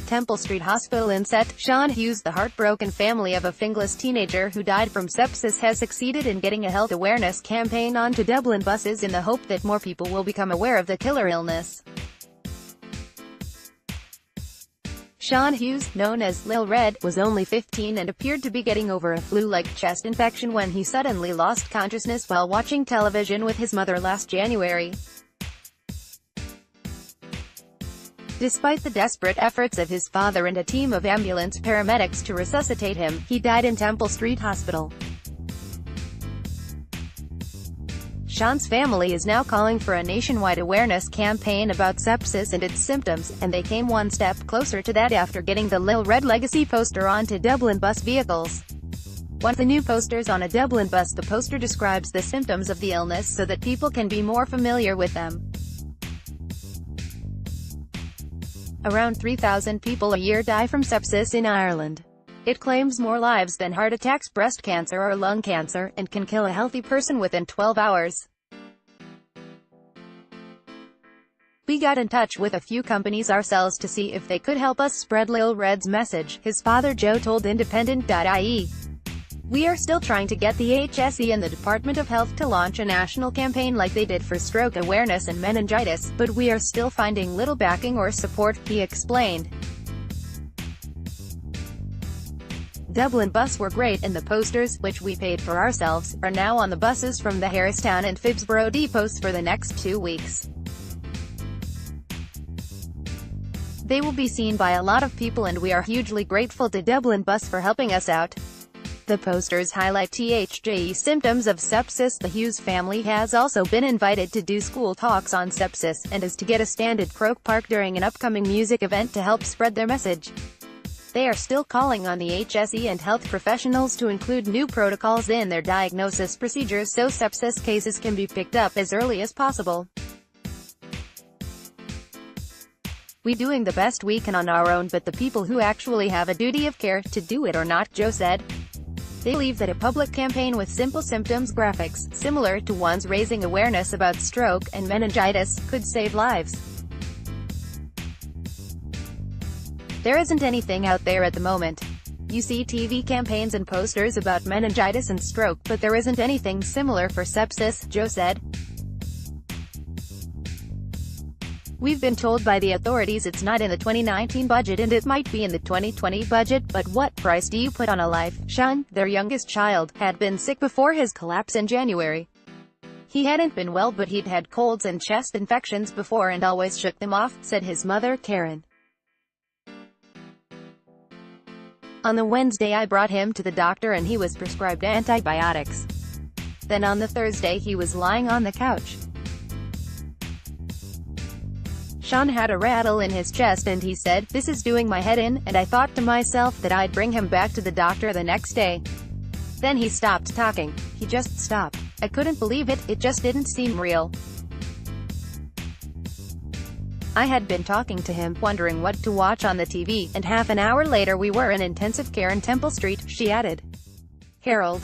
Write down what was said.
Temple Street Hospital Inset, Sean Hughes, the heartbroken family of a Finglas teenager who died from sepsis, has succeeded in getting a health awareness campaign onto Dublin buses in the hope that more people will become aware of the killer illness. Sean Hughes, known as Lil Red, was only 15 and appeared to be getting over a flu-like chest infection when he suddenly lost consciousness while watching television with his mother last January. Despite the desperate efforts of his father and a team of ambulance paramedics to resuscitate him, he died in Temple Street Hospital. Sean's family is now calling for a nationwide awareness campaign about sepsis and its symptoms, and they came one step closer to that after getting the Lil Red legacy poster onto Dublin bus vehicles. One of the new posters on a Dublin bus, the poster describes the symptoms of the illness so that people can be more familiar with them. Around 3,000 people a year die from sepsis in Ireland. It claims more lives than heart attacks, breast cancer or lung cancer, and can kill a healthy person within 12 hours. We got in touch with a few companies ourselves to see if they could help us spread Lil Red's message, his father Joe told Independent.ie. We are still trying to get the HSE and the Department of Health to launch a national campaign like they did for stroke awareness and meningitis, but we are still finding little backing or support, he explained. Dublin bus were great, and the posters, which we paid for ourselves, are now on the buses from the Harristown and Phibsborough depots for the next 2 weeks. They will be seen by a lot of people and we are hugely grateful to Dublin bus for helping us out. The posters highlight THJE symptoms of sepsis. The Hughes family has also been invited to do school talks on sepsis, and is to get a stand at Croke Park during an upcoming music event to help spread their message. They are still calling on the HSE and health professionals to include new protocols in their diagnosis procedures so sepsis cases can be picked up as early as possible. We doing the best we can on our own, but the people who actually have a duty of care to do it or not, Joe said. They believe that a public campaign with simple symptoms graphics, similar to ones raising awareness about stroke and meningitis, could save lives. There isn't anything out there at the moment. You see TV campaigns and posters about meningitis and stroke, but there isn't anything similar for sepsis, Joe said. We've been told by the authorities it's not in the 2019 budget and it might be in the 2020 budget, but what price do you put on a life? Sean, their youngest child, had been sick before his collapse in January. He hadn't been well, but he'd had colds and chest infections before and always shook them off, said his mother, Karen. On the Wednesday I brought him to the doctor and he was prescribed antibiotics. Then on the Thursday he was lying on the couch. Sean had a rattle in his chest and he said, "This is doing my head in," and I thought to myself that I'd bring him back to the doctor the next day. Then he stopped talking. He just stopped. I couldn't believe it, it just didn't seem real. I had been talking to him, wondering what to watch on the TV, and half an hour later we were in intensive care in Temple Street, she added. Herald.